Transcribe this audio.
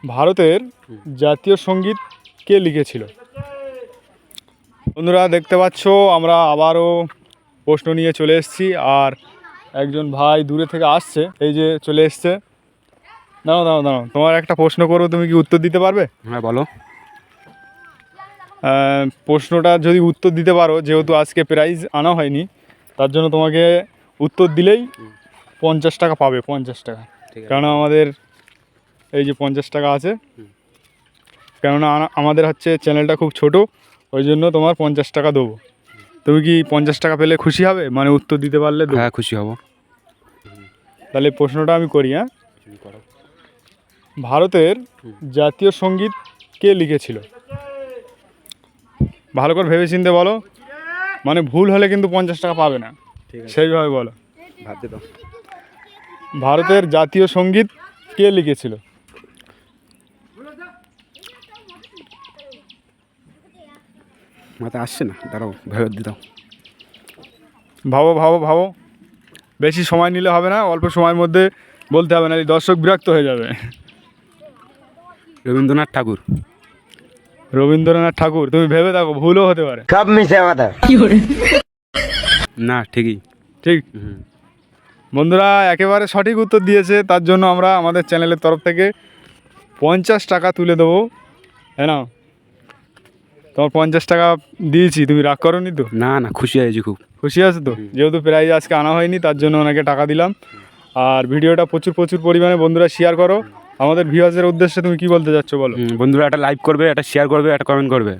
ভারতের জাতীয় সঙ্গীত কে লিখেছিল? বন্ধুরা দেখতে পাচ্ছ আমরা আবারও প্রশ্ন নিয়ে চলে এসেছি, আর একজন ভাই দূরে থেকে আসছে, এই যে চলে এসছে। দাঁড়াও দাঁড়াও দাঁড়াও, তোমার একটা প্রশ্ন করবো, তুমি কি উত্তর দিতে পারবে? হ্যাঁ বলো। প্রশ্নটা যদি উত্তর দিতে পারো, যেহেতু আজকে প্রাইজ আনা হয়নি, তার জন্য তোমাকে উত্তর দিলেই 50 টাকা পাবে। 50 টাকা, কেননা আমাদের এই যে 50 টাকা আছে, কেননা আমাদের হচ্ছে চ্যানেলটা খুব ছোট, ওই জন্য তোমার 50 টাকা দেবো। তুমি কি 50 টাকা পেলে খুশি হবে? মানে উত্তর দিতে পারলে দেবো। হ্যাঁ খুশি হব। তাহলে প্রশ্নটা আমি করি। হ্যাঁ, ভারতের জাতীয় সঙ্গীত কে লিখেছিল? ভালো করে ভেবেচিন্তে বলো, মানে ভুল হলে কিন্তু 50 টাকা পাবে না, সেইভাবে বলো। ভাবতে দাও। ভারতের জাতীয় সঙ্গীত কে লিখেছিল? মাথায় আসছে না, দাঁড়াও ভেবে দিতাম। ভাবো ভাবো ভাবো, বেশি সময় নিলে হবে না, অল্প সময়ের মধ্যে বলতে হবে, না দর্শক বিরক্ত হয়ে যাবে। রবীন্দ্রনাথ ঠাকুর। রবীন্দ্রনাথ ঠাকুর? তুমি ভেবে থাকো, ভুলও হতে পারে। সব মিশে কথা। না ঠিকই। ঠিক। বন্ধুরা একেবারে সঠিক উত্তর দিয়েছে, তার জন্য আমরা আমাদের চ্যানেলের তরফ থেকে 50 টাকা তুলে দেবো। হ্যাঁ না, তোমার 50 টাকা দিয়েছি, তুমি রাগ করোনি তো? না না, খুশি হয়েছি খুব। খুশি আছে তো? যেহেতু প্রাইজ আজকে আনা হয়নি, তার জন্য ওনাকে টাকা দিলাম। আর ভিডিওটা প্রচুর পরিমাণে বন্ধুরা শেয়ার করো। আমাদের ভিউয়ার্সের উদ্দেশ্যে তুমি কি বলতে চাচ্ছ বলো? বন্ধুরা একটা লাইক করবে, একটা শেয়ার করবে, একটা কমেন্ট করবে।